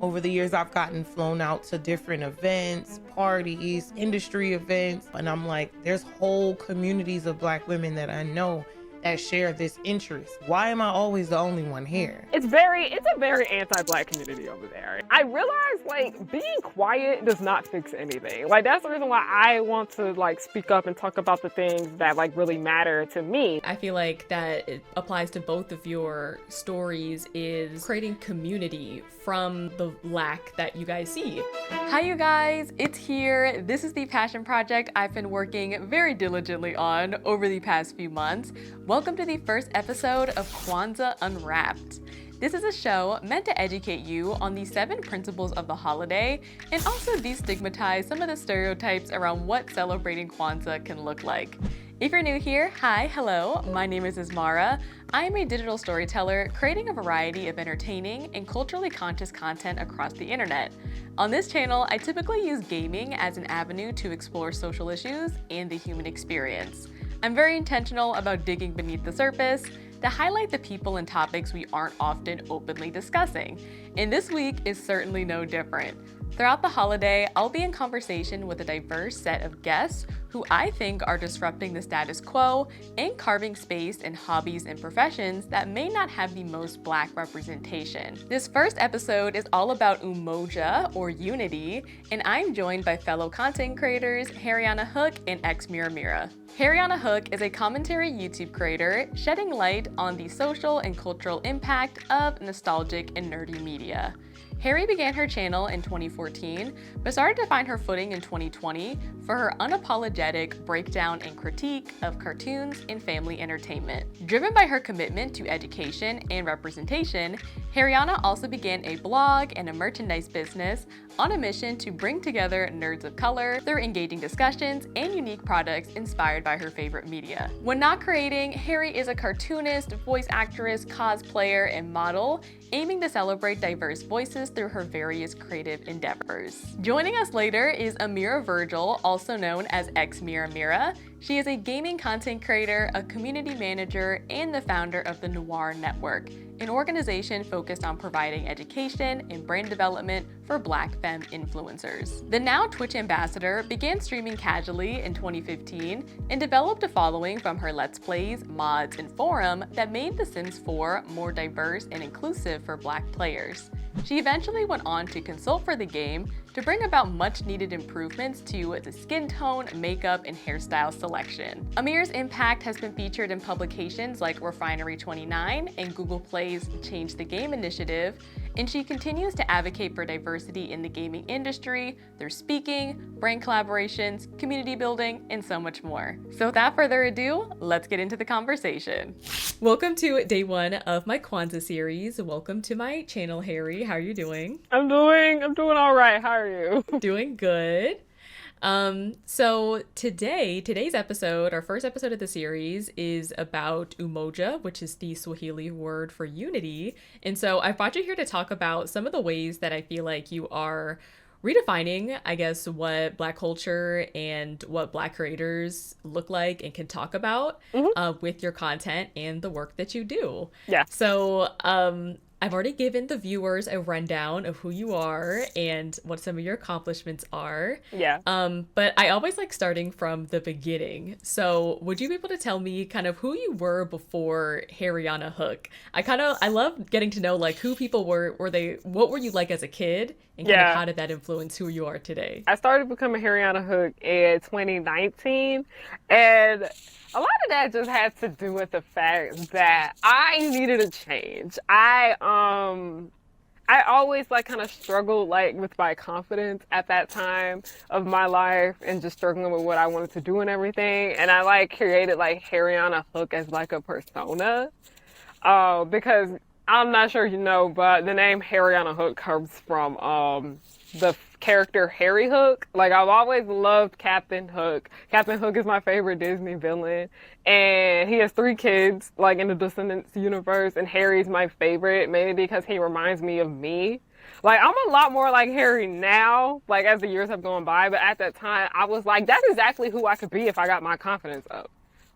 Over the years, I've gotten flown out to different events, parties, industry events, and I'm like, there's whole communities of Black women that I know that share this interest. Why am I always the only one here? It's a very anti-Black community over there. I realize like being quiet does not fix anything. Like that's the reason why I want to like speak up and talk about the things that like really matter to me. I feel like that it applies to both of your stories, is creating community from the lack that you guys see. Hi you guys, it's here. This is the passion project I've been working very diligently on over the past few months. Welcome to the first episode of Kwanzaa Unwrapped. This is a show meant to educate you on the 7 principles of the holiday and also destigmatize some of the stereotypes around what celebrating Kwanzaa can look like. If you're new here, hi, hello, my name is Asmara. I am a digital storyteller creating a variety of entertaining and culturally conscious content across the internet. On this channel, I typically use gaming as an avenue to explore social issues and the human experience. I'm very intentional about digging beneath the surface to highlight the people and topics we aren't often openly discussing. And this week is certainly no different. Throughout the holiday, I'll be in conversation with a diverse set of guests who I think are disrupting the status quo and carving space in hobbies and professions that may not have the most Black representation. This first episode is all about umoja, or unity, and I'm joined by fellow content creators Harriyanna Hook and Xmiramira. Harriyanna Hook is a commentary YouTube creator shedding light on the social and cultural impact of nostalgic and nerdy media. Harri began her channel in 2014, but started to find her footing in 2020 for her unapologetic breakdown and critique of cartoons and family entertainment. Driven by her commitment to education and representation, Harriyanna also began a blog and a merchandise business on a mission to bring together nerds of color through engaging discussions and unique products inspired by her favorite media. When not creating, Harri is a cartoonist, voice actress, cosplayer, and model, aiming to celebrate diverse voices through her various creative endeavors. Joining us later is Amira Virgil, also known as Xmiramira. She is a gaming content creator, a community manager, and the founder of the Noir Network, an organization focused on providing education and brand development for Black femme influencers. The now Twitch ambassador began streaming casually in 2015 and developed a following from her Let's Plays, mods, and forum that made The Sims 4 more diverse and inclusive for Black players. She eventually went on to consult for the game to bring about much needed improvements to the skin tone, makeup, and hairstyle selection. Amir's impact has been featured in publications like Refinery 29 and Google Play's Change the Game initiative, and she continues to advocate for diversity in the gaming industry through speaking, brand collaborations, community building, and so much more. So without further ado, let's get into the conversation. Welcome to day 1 of my Kwanzaa series. Welcome to my channel, Harri. How are you doing? I'm doing all right. How are you? Doing good. So today's episode, our first episode of the series, is about umoja, which is the Swahili word for unity. And so I brought you here to talk about some of the ways that I feel like you are redefining, I guess, what Black culture and what Black creators look like and can talk about with your content and the work that you do. Yeah. So I've already given the viewers a rundown of who you are and what some of your accomplishments are. Yeah. But I always like starting from the beginning. So would you be able to tell me kind of who you were before Harriyanna Hook? I love getting to know like who people were what were you like as a kid, and kind of how did that influence who you are today? I started becoming Harriyanna Hook in 2019, and a lot of that just had to do with the fact that I needed a change. I always like kind of struggled like with my confidence at that time of my life and just struggling with what I wanted to do and everything. And I like created like Harriyanna Hook as like a persona, because I'm not sure you know, but the name Harriyanna Hook comes from the character Harry Hook. Like, I've always loved Captain Hook. Captain Hook is my favorite Disney villain, and he has 3 kids, like, in the Descendants universe, and Harry's my favorite, mainly because he reminds me of me. Like, I'm a lot more like Harry now, like, as the years have gone by, but at that time, I was like, that's exactly who I could be if I got my confidence up.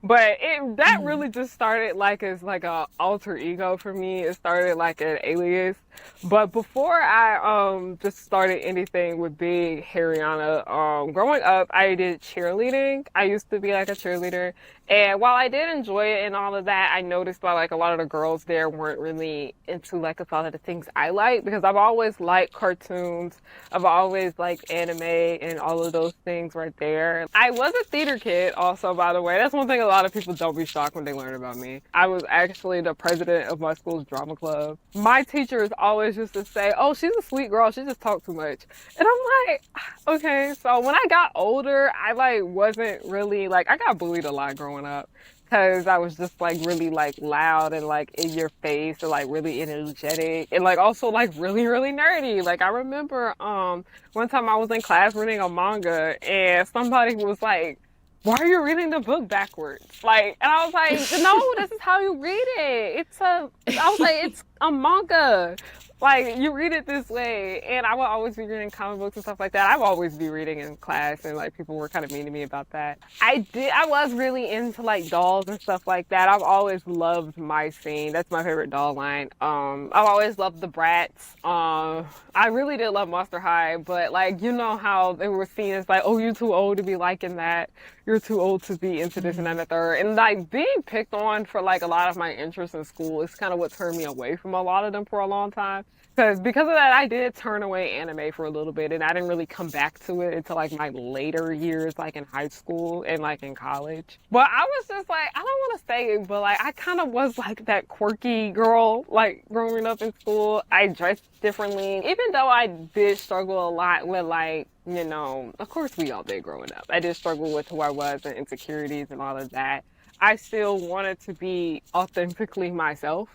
But that really just started like as like a alter ego for me. It started like an alias. But before I just started anything with being Harriyanna, growing up, I did cheerleading. I used to be like a cheerleader. And while I did enjoy it and all of that, I noticed that like a lot of the girls there weren't really into like a lot of the things I like, because I've always liked cartoons. I've always liked anime and all of those things right there. I was a theater kid also, by the way. That's one thing a lot of people don't be shocked when they learn about me. I was actually the president of my school's drama club. My teachers always used to say, oh, she's a sweet girl, she just talks too much. And I'm like, okay. So when I got older, I like wasn't really like, I got bullied a lot growing up because I was just like really like loud and like in your face and like really energetic and like also like really, really nerdy. Like I remember one time I was in class reading a manga and somebody was like, why are you reading the book backwards? Like, and I was like, no, this is how you read it. I was like, it's a manga. Like, you read it this way. And I would always be reading comic books and stuff like that. I would always be reading in class, and like people were kind of mean to me about that. I was really into like dolls and stuff like that. I've always loved my scene. That's my favorite doll line. I've always loved the Brats. I really did love Monster High, but like, you know how they were seen as like, oh, you're too old to be liking that. You're too old to be into this and that and the third. And like being picked on for like a lot of my interests in school is kind of what turned me away from a lot of them for a long time. Because of that, I did turn away anime for a little bit, and I didn't really come back to it until like my later years, like in high school and like in college. But I was just like, I don't want to say it, but like I kind of was like that quirky girl, like growing up in school. I dressed differently, even though I did struggle a lot with like, you know, of course we all did growing up. I did struggle with who I was and insecurities and all of that. I still wanted to be authentically myself.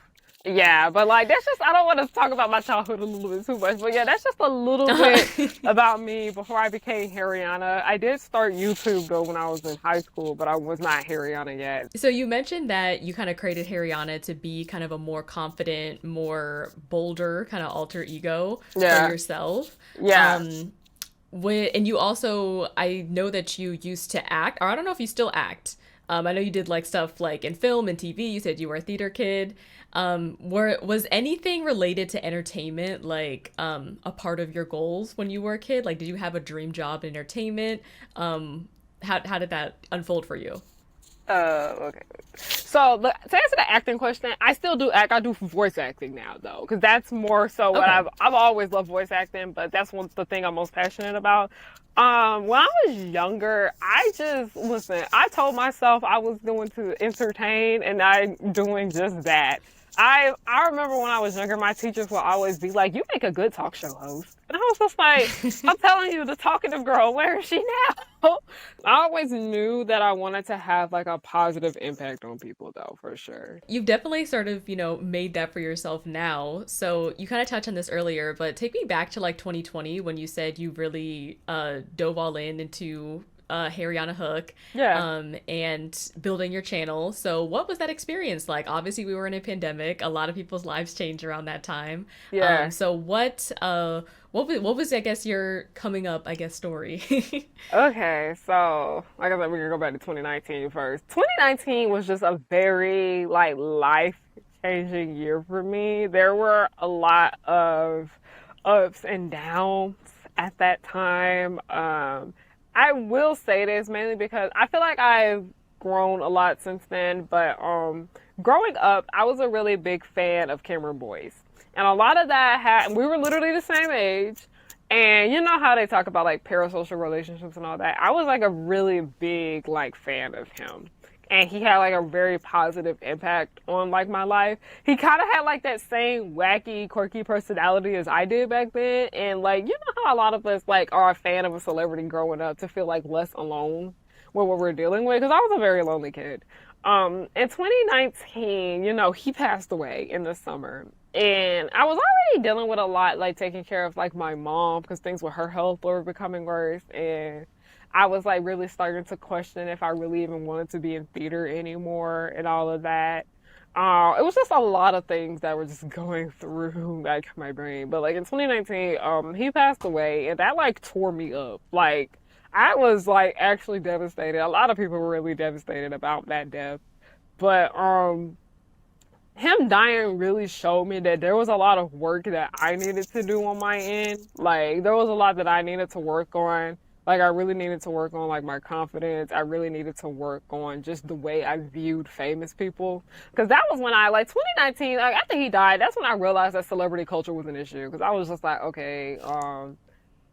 Yeah, but like that's just, I don't want to talk about my childhood a little bit too much, but yeah, that's just a little bit about me before I became Harriyanna. I did start YouTube though when I was in high school, but I was not Harriyanna yet. So you mentioned that you kind of created Harriyanna to be kind of a more confident, more bolder kind of alter ego for yourself. Yeah. And you also, I know that you used to act, or I don't know if you still act. I know you did like stuff like in film and TV. You said you were a theater kid. Was anything related to entertainment like a part of your goals when you were a kid? Like, did you have a dream job in entertainment? How did that unfold for you? Okay. So to answer the acting question, I still do act. I do voice acting now though, because that's more so what I've always loved voice acting, but that's the thing I'm most passionate about. When I was younger, I told myself I was going to entertain, and I'm doing just that. I remember when I was younger, my teachers would always be like, you make a good talk show host. And I was just like, I'm telling you, the talkative girl, where is she now? I always knew that I wanted to have like a positive impact on people though, for sure. You've definitely sort of, made that for yourself now. So you kind of touched on this earlier, but take me back to like 2020 when you said you really dove all into Harriyanna Hook, and building your channel. So what was that experience like? Obviously we were in a pandemic, a lot of people's lives changed around that time. So what was I guess your coming up story? Okay, so like I said, we're gonna go back to 2019 first. 2019 was just a very like life changing year for me. There were a lot of ups and downs at that time. I will say this mainly because I feel like I've grown a lot since then, but growing up, I was a really big fan of Cameron Boyce. And a lot of that we were literally the same age. And you know how they talk about like parasocial relationships and all that? I was like a really big like fan of him. And he had like a very positive impact on like my life. He kind of had like that same wacky, quirky personality as I did back then. And like, you know how a lot of us like are a fan of a celebrity growing up to feel like less alone with what we're dealing with? Because I was a very lonely kid. In 2019, he passed away in the summer. And I was already dealing with a lot, like taking care of like my mom because things with her health were becoming worse. And I was like really starting to question if I really even wanted to be in theater anymore and all of that. It was just a lot of things that were just going through like my brain. But like in 2019, he passed away, and that like tore me up. Like I was like actually devastated. A lot of people were really devastated about that death. But him dying really showed me that there was a lot of work that I needed to do on my end. Like, there was a lot that I needed to work on. Like, I really needed to work on, like, my confidence. I really needed to work on just the way I viewed famous people. Because that was when like, 2019, like, after he died, that's when I realized that celebrity culture was an issue. Because I was just like, okay, I'm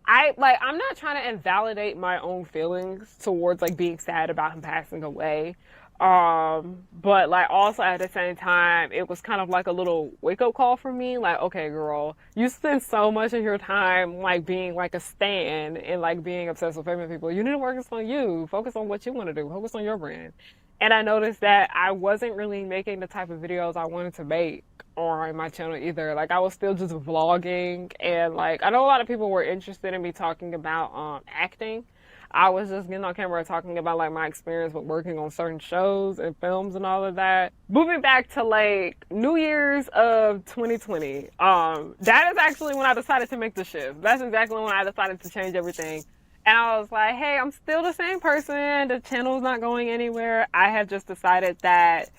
not trying to invalidate my own feelings towards, like, being sad about him passing away. But like also at the same time, it was kind of like a little wake up call for me. Like, okay, girl, you spend so much of your time like being like a stan and like being obsessed with famous people. You need to focus on you. Focus on what you want to do. Focus on your brand. And I noticed that I wasn't really making the type of videos I wanted to make on my channel either. Like, I was still just vlogging, and like I know a lot of people were interested in me talking about acting. I was just getting on camera talking about like my experience with working on certain shows and films and all of that. Moving back to like New Year's of 2020, that is actually when I decided to make the shift. That's exactly when I decided to change everything. And I was like, hey, I'm still the same person. The channel's not going anywhere. I have just decided that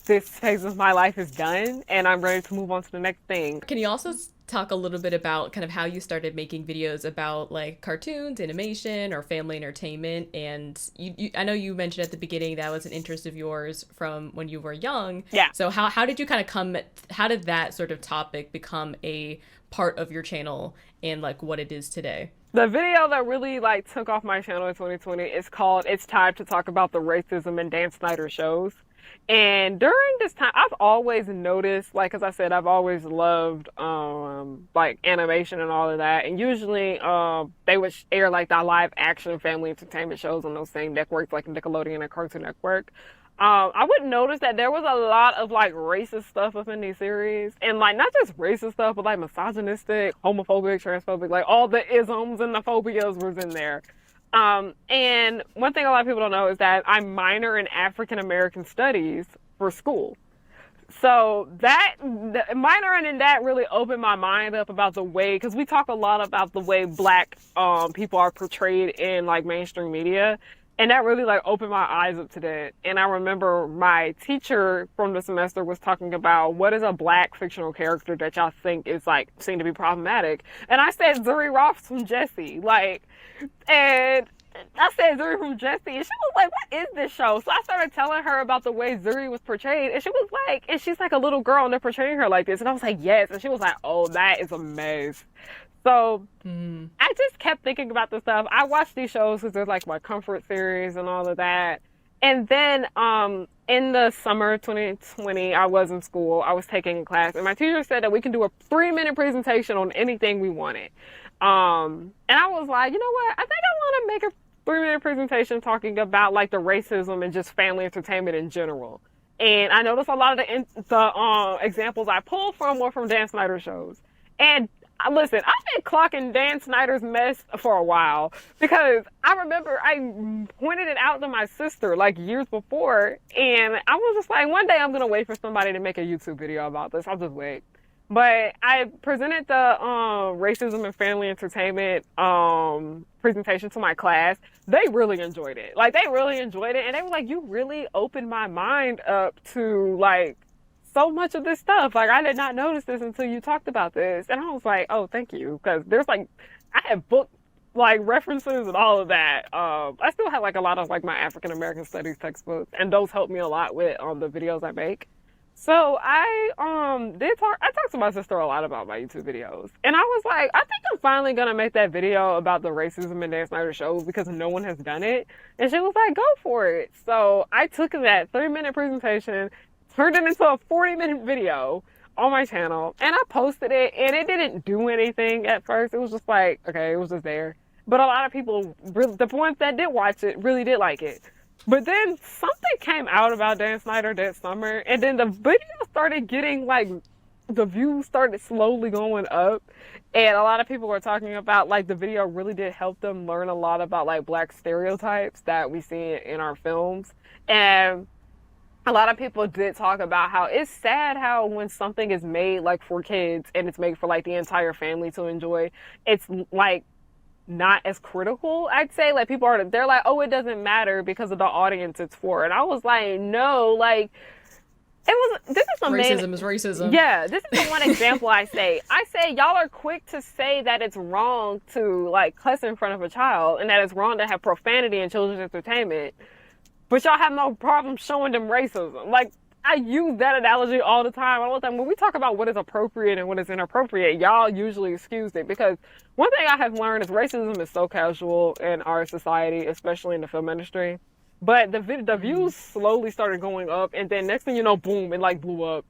this phase of my life is done and I'm ready to move on to the next thing. Can you also talk a little bit about kind of how you started making videos about like cartoons, animation, or family entertainment? And I know you mentioned at the beginning that was an interest of yours from when you were young. Yeah. So how did you kind of how did that sort of topic become a part of your channel and like what it is today? The video that really like took off my channel in 2020 is called "It's Time to Talk About the Racism in Dan Snyder Shows." And during this time, I've always noticed, like, as I said, I've always loved, like, animation and all of that. And usually, they would air, like, the live action family entertainment shows on those same networks, like Nickelodeon and Cartoon Network. I would notice that there was a lot of, like, racist stuff within these series. And, like, not just racist stuff, but, like, misogynistic, homophobic, transphobic, like, all the isms and the phobias was in there. And one thing a lot of people don't know is that I minor in African American studies for school. So that minoring in that really opened my mind up about the way, because we talk a lot about the way Black people are portrayed in like mainstream media, and that really like opened my eyes up to that. And I remember my teacher from the semester was talking about what is a Black fictional character that y'all think is like seen to be problematic, and I said Zuri Ross from Jessie, like, and I said Zuri from Jessie, and she was like, what is this show? So I started telling her about the way Zuri was portrayed, and she was like, and she's like a little girl and they're portraying her like this, and I was like, yes, and she was like, oh, that is a mess. So I just kept thinking about this stuff. I watched these shows because they're like my comfort series and all of that. And then in the summer of 2020, I was in school. I was taking a class, and my teacher said that we can do a 3-minute presentation on anything we wanted. And I was like, you know what? I think I want to make a 3-minute presentation talking about like the racism and just family entertainment in general. And I noticed a lot of the examples I pulled from were from Dan Snyder shows. And listen, I've been clocking Dan Snyder's mess for a while, because I remember I pointed it out to my sister like years before, and I was just like, one day I'm going to wait for somebody to make a YouTube video about this. I'll just wait. But I presented the racism and family entertainment presentation to my class. They really enjoyed it. Like, they really enjoyed it, and they were like, you really opened my mind up to like so much of this stuff. Like, I did not notice this until you talked about this. And I was like, oh, thank you. Because there's like, I have book like references and all of that. I still have like a lot of like my African American studies textbooks, and those help me a lot with the videos I make. So I talked to my sister a lot about my YouTube videos, and I was like, I think I'm finally gonna make that video about the racism in Dan Snyder shows, because no one has done it. And she was like, go for it. So I took that 3-minute presentation, turned it into a 40-minute video on my channel, and I posted it, and it didn't do anything at first. It was just like, okay, it was just there. But a lot of people, the ones that did watch it, really did like it. But then something came out about Dan Snyder that summer, and then the video started getting like, the views started slowly going up, and a lot of people were talking about like the video really did help them learn a lot about like Black stereotypes that we see in our films. And a lot of people did talk about how it's sad how when something is made like for kids and it's made for like the entire family to enjoy, it's like not as critical, I'd say. Like, people they're like, oh, it doesn't matter because of the audience it's for. And I was like, no, like, This is the main. Racism is racism. Yeah, this is the one example I say. I say y'all are quick to say that it's wrong to like cuss in front of a child and that it's wrong to have profanity in children's entertainment, but y'all have no problem showing them racism. Like, I use that analogy all the time. All the time when we talk about what is appropriate and what is inappropriate, y'all usually excuse it, because one thing I have learned is racism is so casual in our society, especially in the film industry. But the views slowly started going up, and then next thing you know, boom, it like blew up.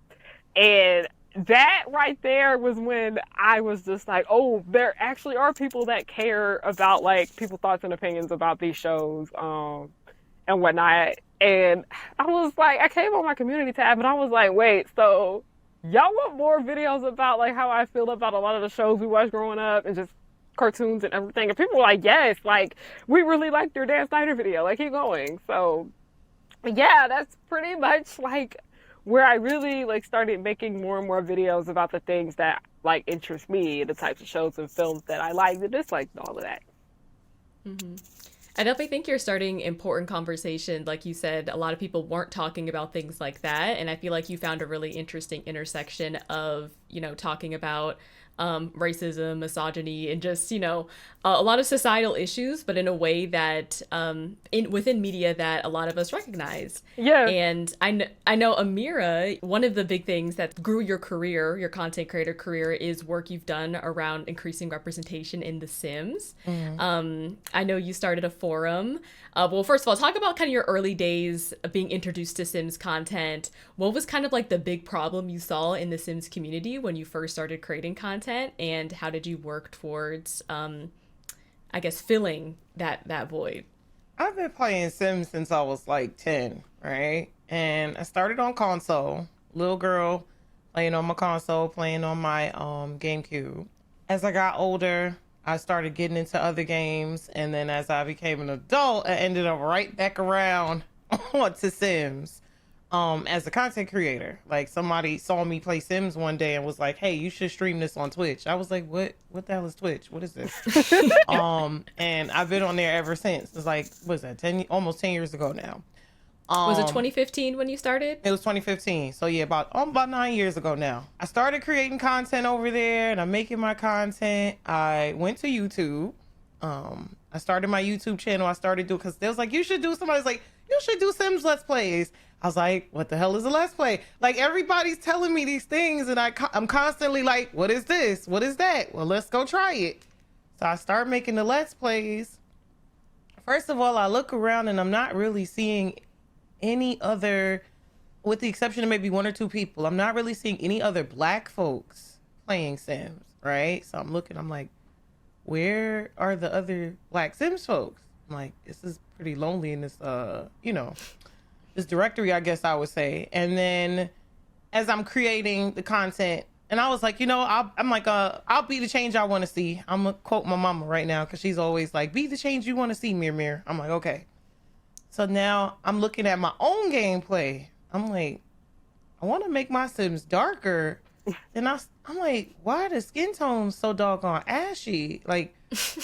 And that right there was when I was just like, oh, there actually are people that care about like people's thoughts and opinions about these shows and whatnot. And I was like, I came on my community tab and I was like, wait, so y'all want more videos about like how I feel about a lot of the shows we watched growing up and just cartoons and everything? And people were like, yes, like we really liked your Dan Snyder video, like keep going. So yeah, that's pretty much like where I really like started making more and more videos about the things that like interest me, the types of shows and films that I like, and dislike, and all of that. Mm-hmm. I definitely think you're starting important conversations. Like you said, a lot of people weren't talking about things like that, and I feel like you found a really interesting intersection of, you know, talking about racism, misogyny, and just, you know, a lot of societal issues, but in a way that within media that a lot of us recognize. Yeah. And I know, Amira, one of the big things that grew your career, your content creator career, is work you've done around increasing representation in The Sims. Mm-hmm. I know you started a forum. Well, first of all, talk about kind of your early days of being introduced to Sims content. What was kind of like the big problem you saw in the Sims community when you first started creating content, and how did you work towards, I guess, filling that void? I've been playing Sims since I was like 10, right? And I started on console, little girl playing on my console, playing on my GameCube. As I got older, I started getting into other games, and then as I became an adult, I ended up right back around onto Sims as a content creator. Like, somebody saw me play Sims one day and was like, hey, you should stream this on Twitch. I was like, what the hell is Twitch? What is this? And I've been on there ever since. It's like, what is that, almost 10 years ago now. Was it 2015 when you started? It was 2015. So yeah, about 9 years ago now. I started creating content over there, and I'm making my content. I went to YouTube. I started my YouTube channel. I started doing, because they was like, you should do, somebody's like, you should do Sims Let's Plays. I was like, what the hell is a Let's Play? Like, everybody's telling me these things, and I'm constantly like, what is this? What is that? Well, let's go try it. So I start making the Let's Plays. First of all, I look around and I'm not really seeing any other, with the exception of maybe one or two people, I'm not really seeing any other Black folks playing Sims, right? So I'm looking, I'm like, where are the other Black Sims folks? I'm like, this is pretty lonely in this, this directory, I guess I would say. And then as I'm creating the content, and I was like, I'll be the change I want to see. I'm gonna quote my mama right now, because she's always like, be the change you want to see, Mir. I'm like, okay. So now I'm looking at my own gameplay. I'm like, I want to make my Sims darker. And I'm like, why are the skin tones so doggone ashy? Like,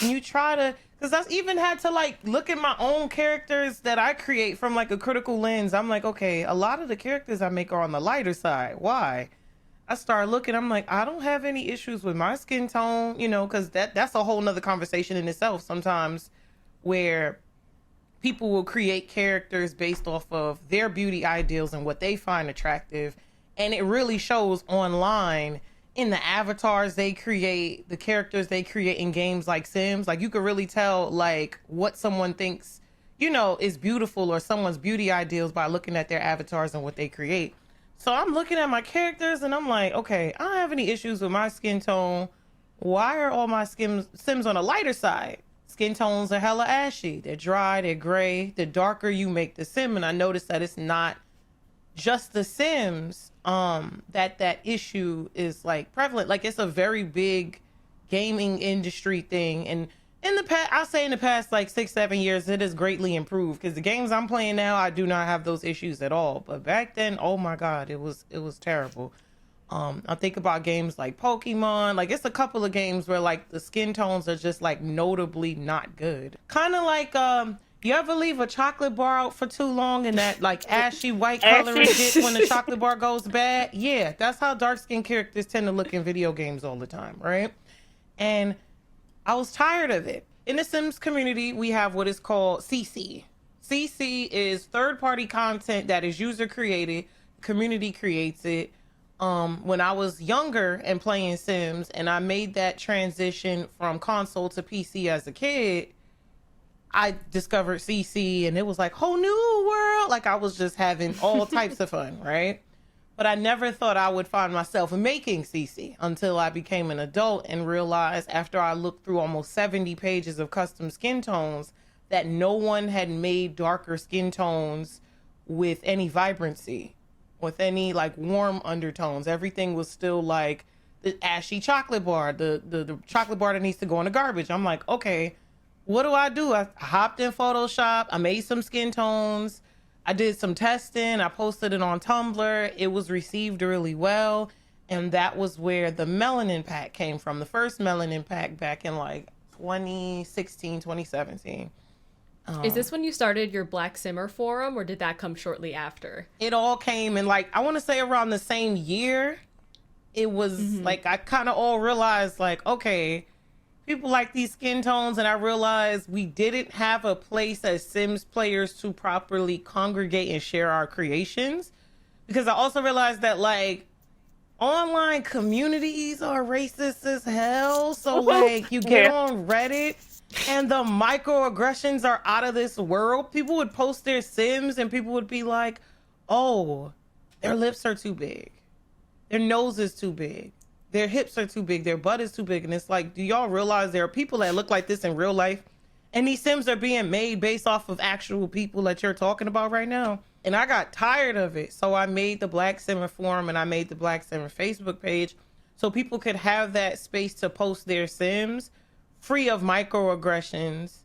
when you try to, because I even had to like look at my own characters that I create from like a critical lens. I'm like, okay, a lot of the characters I make are on the lighter side. Why? I start looking, I'm like, I don't have any issues with my skin tone, because that's a whole nother conversation in itself sometimes, where people will create characters based off of their beauty ideals and what they find attractive. And it really shows online in the avatars they create, the characters they create in games like Sims. Like, you could really tell like what someone thinks, is beautiful, or someone's beauty ideals, by looking at their avatars and what they create. So I'm looking at my characters and I'm like, okay, I don't have any issues with my skin tone. Why are all my Sims on the lighter side? Skin tones are hella ashy. They're dry, they're gray. The darker you make the Sim, and I noticed that it's not just the Sims, that issue is like prevalent. Like, it's a very big gaming industry thing. And in the past, I'll say in the past like 6-7 years, it has greatly improved, because the games I'm playing now, I do not have those issues at all. But back then, oh my God, it was terrible. I think about games like Pokemon. Like, it's a couple of games where like the skin tones are just like notably not good. Kind of like You ever leave a chocolate bar out for too long and that like ashy white color it gets when the chocolate bar goes bad? Yeah, that's how dark skinned characters tend to look in video games all the time, right? And I was tired of it. In the Sims community, we have what is called CC. CC is third-party content that is user created, community creates it. When I was younger and playing Sims and I made that transition from console to PC as a kid, I discovered CC and it was like whole new world. Like I was just having all types of fun, right? But I never thought I would find myself making CC until I became an adult and realized after I looked through almost 70 pages of custom skin tones that no one had made darker skin tones with any vibrancy, with any like warm undertones. Everything was still like the ashy chocolate bar, the chocolate bar that needs to go in the garbage. I'm like, okay, what do? I hopped in Photoshop. I made some skin tones. I did some testing. I posted it on Tumblr. It was received really well. And that was where the melanin pack came from. The first melanin pack back in like 2016, 2017. Is this when you started your Black Simmer forum, or did that come shortly after? It all came in like, I want to say around the same year. It was like, I kind of all realized like, okay, people like these skin tones, and I realized we didn't have a place as Sims players to properly congregate and share our creations. Because I also realized that like online communities are racist as hell. So like you get on Reddit and the microaggressions are out of this world. People would post their Sims and people would be like, oh, their lips are too big. Their nose is too big. Their hips are too big, their butt is too big. And it's like, do y'all realize there are people that look like this in real life? And these Sims are being made based off of actual people that you're talking about right now. And I got tired of it. So I made the Black Simmer forum and I made the Black Simmer Facebook page so people could have that space to post their Sims free of microaggressions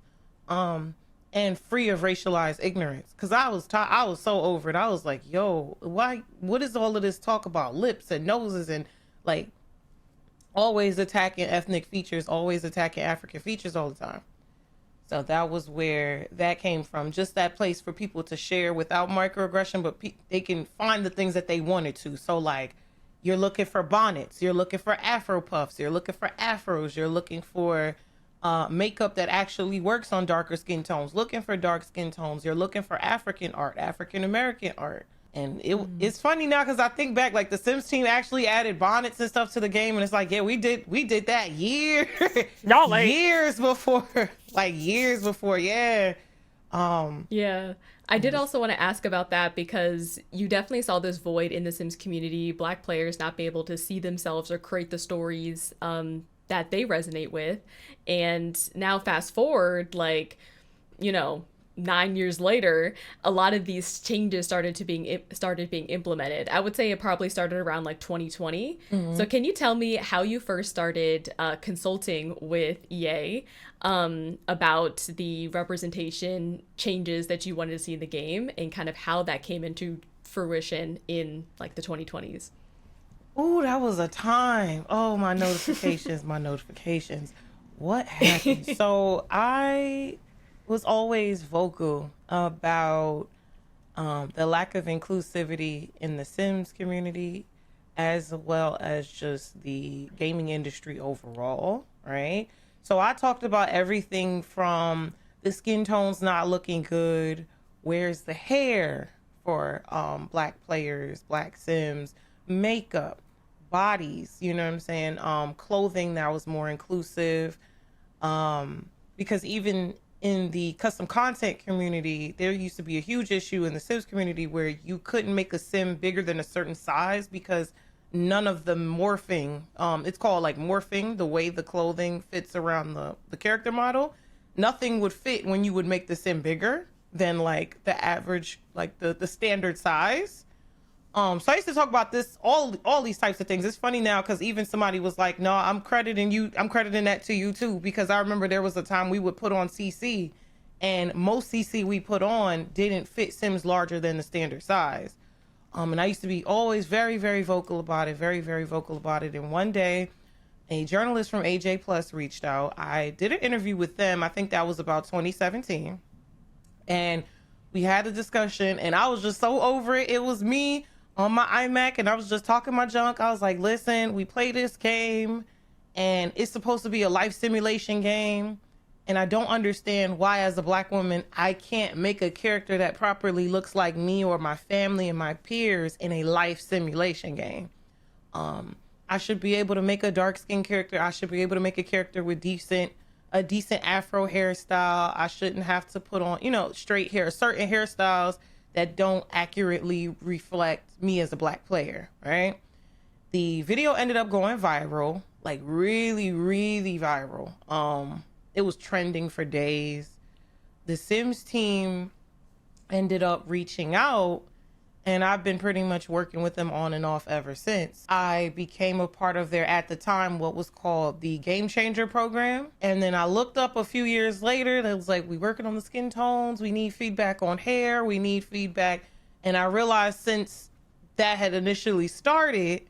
and free of racialized ignorance. Because I was so over it. I was like, yo, what is all of this talk about lips and noses and like always attacking ethnic features, always attacking African features all the time. So that was where that came from. Just that place for people to share without microaggression, but they can find the things that they wanted to. So like you're looking for bonnets, you're looking for Afro puffs, you're looking for afros, you're looking for makeup that actually works on darker skin tones, looking for dark skin tones, you're looking for African art, African American art. And it's funny now because I think back, like the Sims team actually added bonnets and stuff to the game, and it's like, yeah, we did that years before, yeah. Yeah. I did also want to ask about that because you definitely saw this void in the Sims community, Black players not be able to see themselves or create the stories that they resonate with. And now fast forward, like, 9 years later, a lot of these changes started being implemented. I would say it probably started around like 2020. So can you tell me how you first started consulting with EA about the representation changes that you wanted to see in the game and kind of how that came into fruition in like the 2020s? Oh, that was a time. Oh, my notifications. What happened? So I was always vocal about the lack of inclusivity in the Sims community, as well as just the gaming industry overall, right? So I talked about everything from the skin tones not looking good, where's the hair for Black players, Black Sims, makeup, bodies, you know what I'm saying? Clothing that was more inclusive, because even in the custom content community, there used to be a huge issue in the Sims community where you couldn't make a Sim bigger than a certain size because none of the morphing, it's called like morphing, the way the clothing fits around the character model, nothing would fit when you would make the Sim bigger than like the average, like the standard size. So I used to talk about this, all these types of things. It's funny now because even somebody was like, no, I'm crediting that to you too, because I remember there was a time we would put on CC and most CC we put on didn't fit Sims larger than the standard size. And I used to be always very, very vocal about it, very, very vocal about it. And one day a journalist from AJ Plus reached out. I did an interview with them. I think that was about 2017. And we had a discussion, and I was just so over it. It was me on my iMac, and I was just talking my junk. I was like, listen, we play this game, and it's supposed to be a life simulation game. And I don't understand why, as a Black woman, I can't make a character that properly looks like me or my family and my peers in a life simulation game. I should be able to make a dark-skinned character. I should be able to make a character with a decent Afro hairstyle. I shouldn't have to put on, straight hair, certain hairstyles that don't accurately reflect me as a Black player, right? The video ended up going viral, like really, really viral. It was trending for days. The Sims team ended up reaching out, and I've been pretty much working with them on and off ever since. I became a part of their, at the time, what was called the Game Changer program. And then I looked up a few years later, and it was like, we working on the skin tones, we need feedback on hair, we need feedback. And I realized since that had initially started,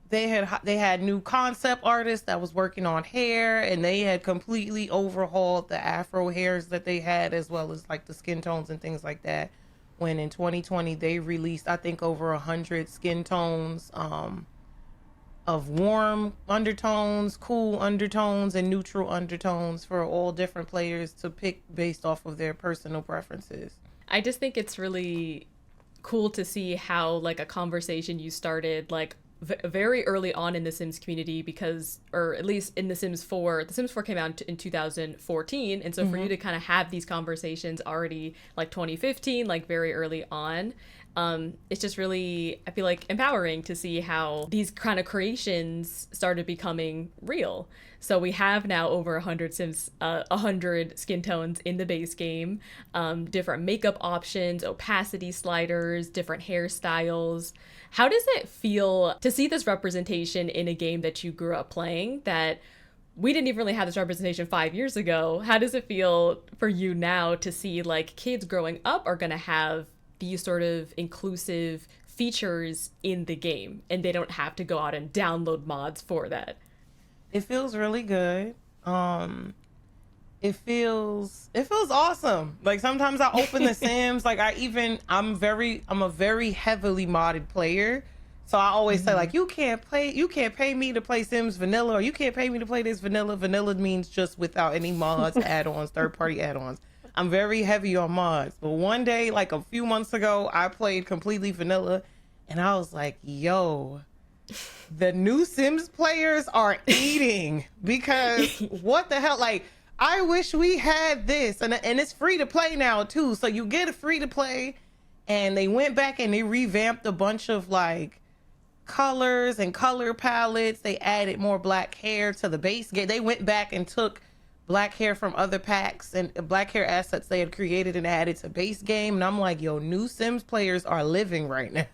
they had new concept artists that was working on hair, and they had completely overhauled the Afro hairs that they had, as well as like the skin tones and things like that. When in 2020 they released, I think, over 100 skin tones of warm undertones, cool undertones, and neutral undertones for all different players to pick based off of their personal preferences. I just think it's really cool to see how like a conversation you started like very early on in the Sims community, because, or at least in the Sims 4 came out in 2014. And so for you to kind of have these conversations already like 2015, like very early on, it's just really, I feel like, empowering to see how these kind of creations started becoming real. So we have now over 100 skin tones in the base game, different makeup options, opacity sliders, different hairstyles. How does it feel to see this representation in a game that you grew up playing, that we didn't even really have this representation 5 years ago? How does it feel for you now to see like kids growing up are going to have these sort of inclusive features in the game, and they don't have to go out and download mods for that? It feels really good. It feels awesome. Like sometimes I open the Sims, like I'm a very heavily modded player. So I always say like, you can't pay me to play Sims vanilla, or you can't pay me to play this vanilla. Vanilla means just without any mods, add-ons, third-party add-ons. I'm very heavy on mods. But one day, like a few months ago, I played completely vanilla, and I was like, yo, the new Sims players are eating, because what the hell? Like, I wish we had this, and it's free to play now too. So you get it free to play, and they went back and they revamped a bunch of like colors and color palettes. They added more Black hair to the base game. They went back and took Black hair from other packs and Black hair assets they had created and added to base game. And I'm like, yo, new Sims players are living right now.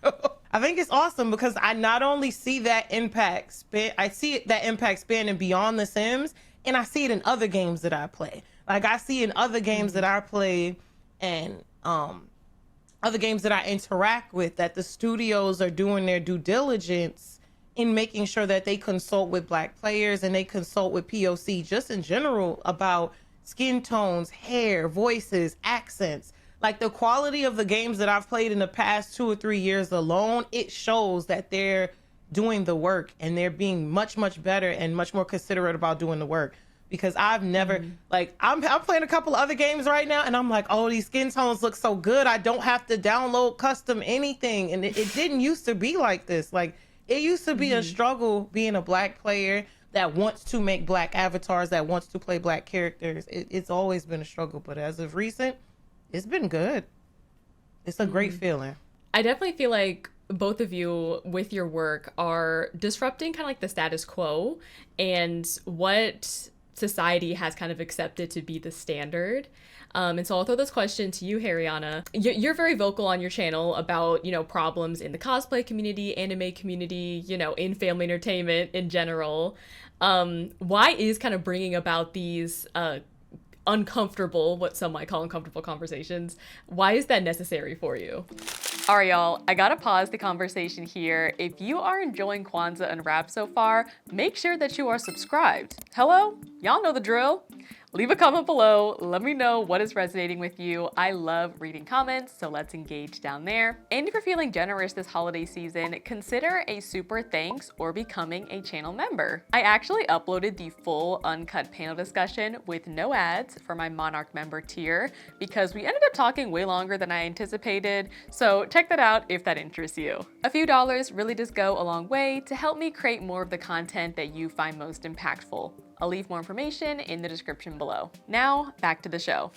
I think it's awesome because I not only see that impact spanning beyond the Sims, and I see it in other games that I play. Like I see in other games that I play, and other games that I interact with, that the studios are doing their due diligence in making sure that they consult with Black players and they consult with POC just in general about skin tones, hair, voices, accents. Like the quality of the games that I've played in the past 2 or 3 years alone, it shows that they're doing the work and they're being much, much better and much more considerate about doing the work. Because I've never, like, I'm playing a couple of other games right now, and I'm like, oh, these skin tones look so good. I don't have to download custom anything. And it didn't used to be like this. Like, it used to be a struggle being a Black player that wants to make Black avatars, that wants to play Black characters. It's always been a struggle, but as of recent, it's been good. It's a great feeling. I definitely feel like both of you with your work are disrupting kind of like the status quo and what society has kind of accepted to be the standard. And so I'll throw this question to you, Harriyanna. You're very vocal on your channel about, problems in the cosplay community, anime community, in family entertainment in general. Why is kind of bringing about these uncomfortable, what some might call uncomfortable conversations, why is that necessary for you? All right, y'all, I gotta pause the conversation here. If you are enjoying Kwanzaa Unwrapped so far, make sure that you are subscribed. Hello? Y'all know the drill. Leave a comment below. Let me know what is resonating with you. I love reading comments, so let's engage down there. And if you're feeling generous this holiday season, consider a super thanks or becoming a channel member. I actually uploaded the full uncut panel discussion with no ads for my Monarch member tier because we ended up talking way longer than I anticipated, so check that out if that interests you. A few dollars really does go a long way to help me create more of the content that you find most impactful. I'll leave more information in the description below. Now, back to the show.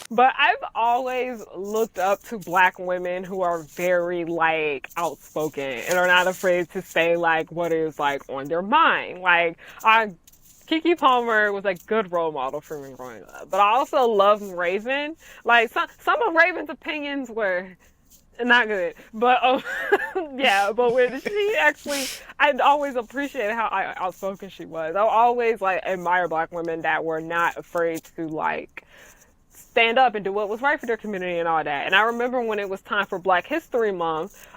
But I've always looked up to Black women who are very like outspoken and are not afraid to say like what is like on their mind. Like Keke Palmer was a good role model for me growing up. But I also loved Raven. Like some of Raven's opinions were not good, but yeah, but when she actually, I'd always appreciated how outspoken she was. I always like admire Black women that were not afraid to like stand up and do what was right for their community and all that. And I remember when it was time for Black History Month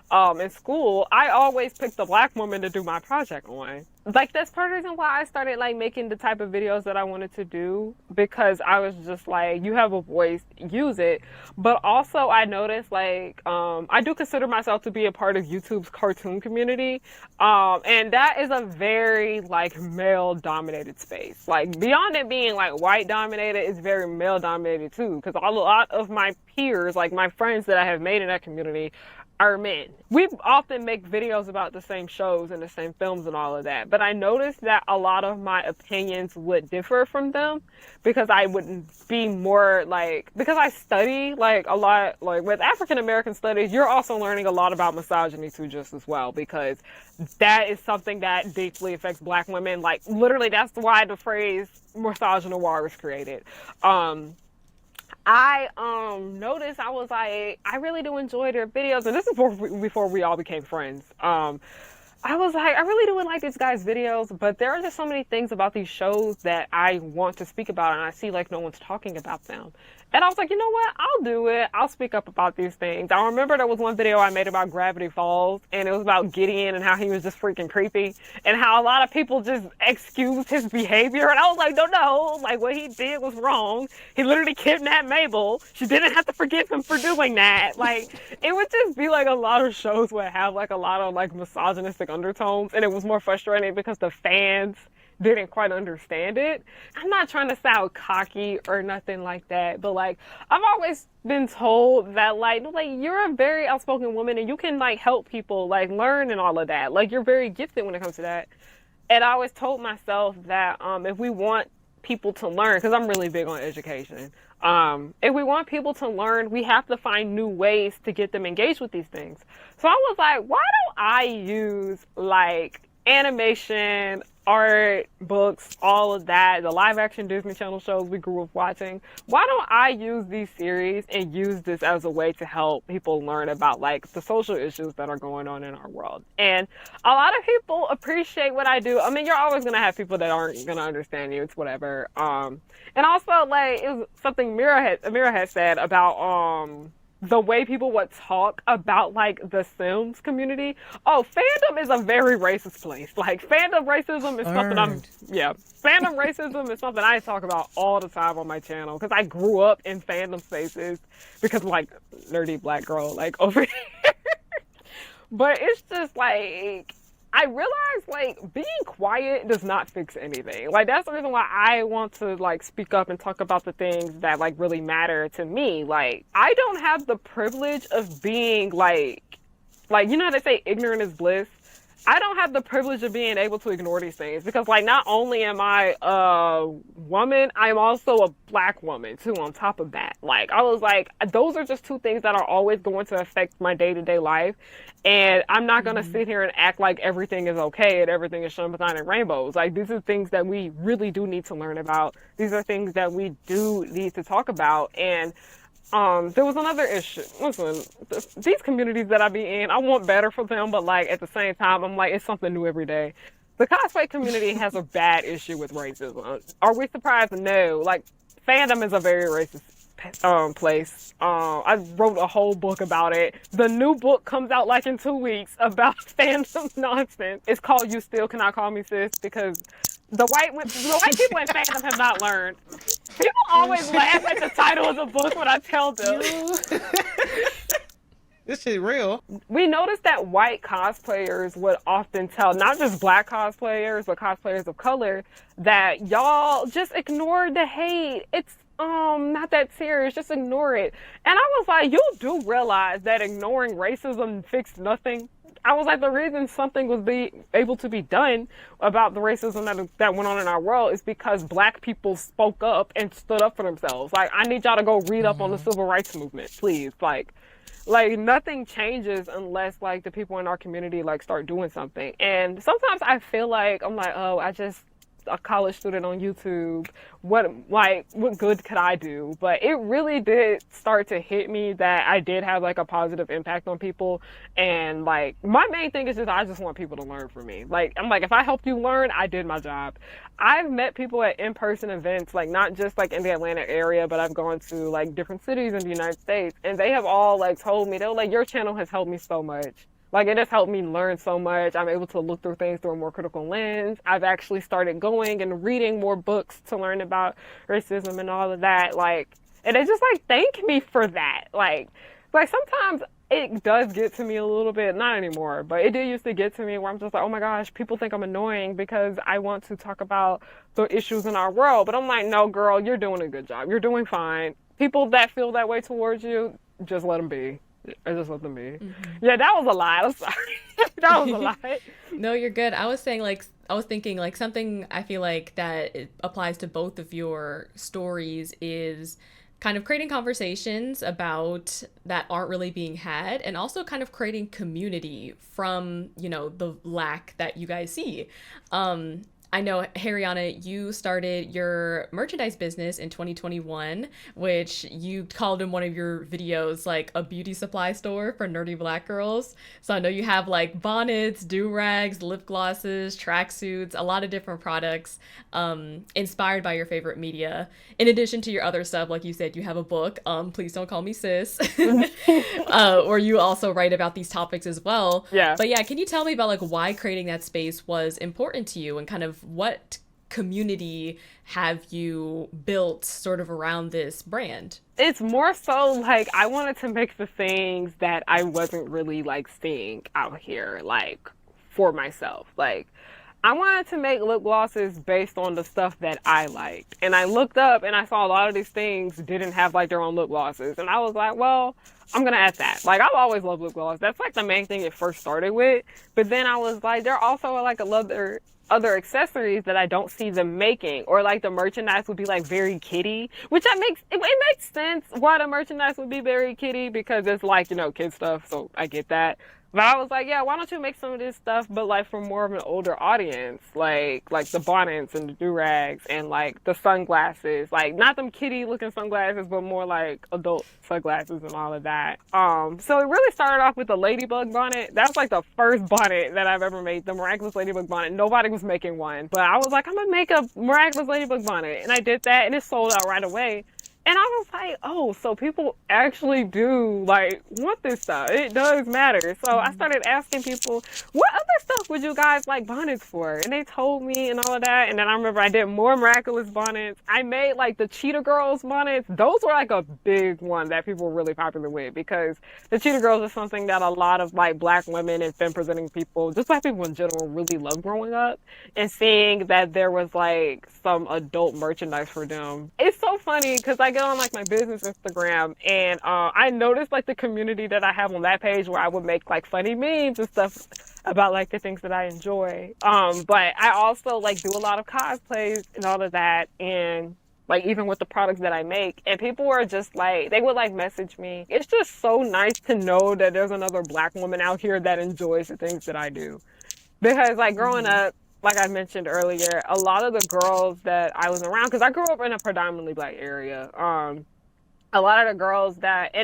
in school, I always picked a Black woman to do my project on. Like, that's part of the reason why I started like making the type of videos that I wanted to do, because I was just like, you have a voice, use it. But also I noticed like I do consider myself to be a part of YouTube's cartoon community, and that is a very like male dominated space. Like, beyond it being like white dominated, it's very male dominated too, because a lot of my peers, like my friends that I have made in that community, are men. We often make videos about the same shows and the same films and all of that, but I noticed that a lot of my opinions would differ from them because I would be more like, because I study like a lot, like with African American studies, you're also learning a lot about misogyny too, just as well, because that is something that deeply affects Black women. Like, literally, that's why the phrase misogynoir was created. I noticed, I was like, I really do enjoy their videos, and this is before we all became friends. I was like, I really do like these guys' videos, but there are just so many things about these shows that I want to speak about, and I see like no one's talking about them. And I was like, you know what? I'll do it. I'll speak up about these things. I remember there was one video I made about Gravity Falls, and it was about Gideon and how he was just freaking creepy, and how a lot of people just excused his behavior. And I was like, no, like what he did was wrong. He literally kidnapped Mabel. She didn't have to forgive him for doing that. Like, it would just be like a lot of shows would have like a lot of like misogynistic undertones, and it was more frustrating because the fans didn't quite understand it. I'm not trying to sound cocky or nothing like that, but like, I've always been told that like you're a very outspoken woman and you can like help people like learn and all of that. Like, you're very gifted when it comes to that. And I always told myself that if we want people to learn, because I'm really big on education, if we want people to learn, we have to find new ways to get them engaged with these things. So I was like, why don't I use like animation, art, books, all of that, the live action Disney Channel shows we grew up watching. Why don't I use these series and use this as a way to help people learn about like the social issues that are going on in our world? And a lot of people appreciate what I do. I mean, you're always gonna have people that aren't gonna understand you. It's whatever. And also like, it was something Mira had said about the way people would talk about like the Sims community. Oh, fandom is a very racist place. Like, fandom racism is something fandom racism is something I talk about all the time on my channel, because I grew up in fandom spaces because like nerdy Black girl like over here. But it's just like, I realized like being quiet does not fix anything. Like, that's the reason why I want to like speak up and talk about the things that like really matter to me. Like, I don't have the privilege of being like, you know how they say ignorant is bliss? I don't have the privilege of being able to ignore these things, because like, not only am I a woman, I'm also a Black woman too on top of that. Like, I was like, those are just two things that are always going to affect my day-to-day life. And I'm not going to sit here and act like everything is okay and everything is sunshine and rainbows. Like, these are things that we really do need to learn about. These are things that we do need to talk about. And there was another issue. Listen, these communities that I be in, I want better for them, but like at the same time, I'm like, it's something new every day. The cosplay community has a bad issue with racism. Are we surprised? No. Like, fandom is a very racist place. I wrote a whole book about it. The new book comes out like in 2 weeks about fandom nonsense. It's called You Still Cannot Call Me Sis, because The white people in fandom have not learned. People always laugh at the title of the book when I tell them. This shit real. We noticed that white cosplayers would often tell, not just black cosplayers, but cosplayers of color, that y'all just ignore the hate. It's not that serious, just ignore it. And I was like, you do realize that ignoring racism fixed nothing. I was like, the reason something was able to be done about the racism that went on in our world is because black people spoke up and stood up for themselves. Like, I need y'all to go read up on the civil rights movement, please. Like nothing changes unless like the people in our community like start doing something. And sometimes I feel like I'm like, oh, a college student on YouTube, what good could I do? But it really did start to hit me that I did have like a positive impact on people. And like my main thing is just I just want people to learn from me. Like I'm like, if I helped you learn, I did my job. I've met people at in-person events, like not just like in the Atlanta area, but I've gone to like different cities in the United States, and they have all like told me, they're like, your channel has helped me so much. Like, it has helped me learn so much. I'm able to look through things through a more critical lens. I've actually started going and reading more books to learn about racism and all of that. Like, and they just, like, thank me for that. Like sometimes it does get to me a little bit, not anymore, but it did used to get to me where I'm just like, oh my gosh, people think I'm annoying because I want to talk about the issues in our world. But I'm like, no, girl, you're doing a good job. You're doing fine. People that feel that way towards you, just let them be. I just let them be. Mm-hmm. Yeah, that was a lie. I'm sorry. That was a lie. No, you're good. I was thinking like something I feel like that it applies to both of your stories is kind of creating conversations about that aren't really being had, and also kind of creating community from, you know, the lack that you guys see. I know, Harriyanna, you started your merchandise business in 2021, which you called in one of your videos like a beauty supply store for nerdy black girls. So I know you have like bonnets, do-rags, lip glosses, tracksuits, a lot of different products inspired by your favorite media. In addition to your other stuff, like you said, you have a book, Please Don't Call Me Sis, where you also write about these topics as well. Yeah. But yeah, can you tell me about like why creating that space was important to you, and kind of what community have you built sort of around this brand? It's more so like I wanted to make the things that I wasn't really like seeing out here, like for myself. Like I wanted to make lip glosses based on the stuff that I liked. And I looked up and I saw a lot of these things didn't have like their own lip glosses. And I was like, well, I'm going to add that. Like I've always loved lip gloss. That's like the main thing it first started with. But then I was like, there are also like other accessories that I don't see them making, or like the merchandise would be like very kiddie, which it makes sense why the merchandise would be very kiddie, because it's like, you know, kid stuff. So I get that. But I was like, yeah, why don't you make some of this stuff, but like for more of an older audience, like the bonnets and the do-rags and like the sunglasses, like not them kitty looking sunglasses, but more like adult sunglasses and all of that. So it really started off with the ladybug bonnet. That was like the first bonnet that I've ever made, the miraculous ladybug bonnet. Nobody was making one, but I was like, I'm gonna make a miraculous ladybug bonnet, and I did that, and it sold out right away. And I was like, oh, so people actually do, like, want this stuff. It does matter. So I started asking people, what other stuff would you guys like bonnets for? And they told me and all of that. And then I remember I did more miraculous bonnets. I made, like, the Cheetah Girls bonnets. Those were, like, a big one that people were really popular with, because the Cheetah Girls is something that a lot of, like, black women and femme-presenting people, just black people in general, really loved growing up. And seeing that there was, like, some adult merchandise for them. It's so funny, because I get on like my business Instagram, and I noticed like the community that I have on that page, where I would make like funny memes and stuff about like the things that I enjoy. But I also like do a lot of cosplays and all of that, and like even with the products that I make, and people were just like, they would like message me. It's just so nice to know that there's another black woman out here that enjoys the things that I do, because like growing up, like I mentioned earlier, a lot of the girls that I was around, because I grew up in a predominantly black area, a lot of the girls that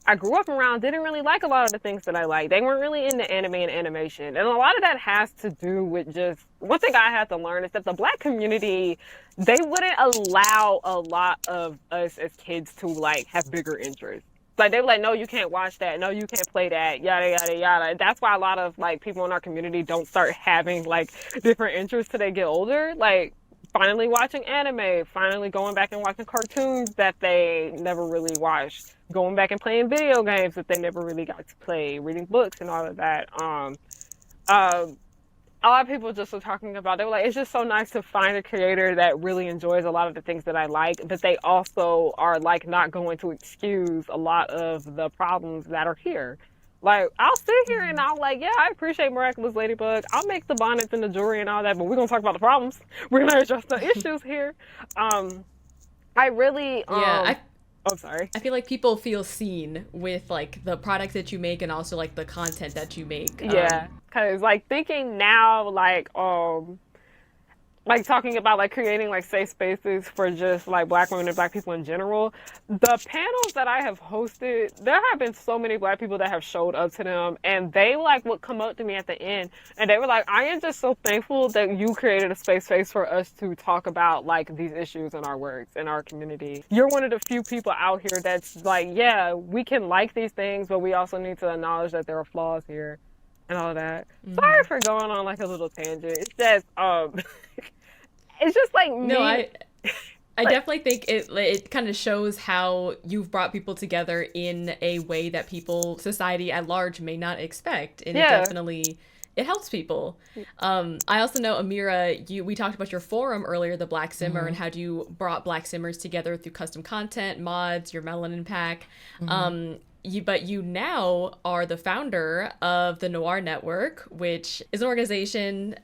I grew up around didn't really like a lot of the things that I like. They weren't really into anime and animation. And a lot of that has to do with just, one thing I had to learn is that the black community, they wouldn't allow a lot of us as kids to like have bigger interests. Like, they were like, no, you can't watch that. No, you can't play that. Yada, yada, yada. And that's why a lot of, like, people in our community don't start having, like, different interests till they get older. Like, finally watching anime, finally going back and watching cartoons that they never really watched, going back and playing video games that they never really got to play, reading books and all of that. A lot of people just were talking about, they were like, it's just so nice to find a creator that really enjoys a lot of the things that I like, but they also are like not going to excuse a lot of the problems that are here. Like, I'll sit here and I'll like, yeah, I appreciate Miraculous Ladybug. I'll make the bonnets and the jewelry and all that, but we're gonna talk about the problems. We're gonna address the issues here. I really oh, sorry. I feel like people feel seen with like the products that you make and also like the content that you make. Yeah, because like thinking now, like talking about like creating like safe spaces for just like Black women and Black people in general. The panels that I have hosted, there have been so many Black people that have showed up to them, and they like would come up to me at the end and they were like, I am just so thankful that you created a space for us to talk about like these issues in our works, in our community. You're one of the few people out here that's like, yeah, we can like these things, but we also need to acknowledge that there are flaws here and all of that. Sorry for going on like a little tangent. It's just it's just like me. No, I definitely think it kind of shows how you've brought people together in a way that society at large may not expect, and it helps people. I also know, Amira, we talked about your forum earlier, the Black Simmer, and how you brought Black Simmers together through custom content, mods, your Melanin Pack. But you now are the founder of the Noir Network, which is an organization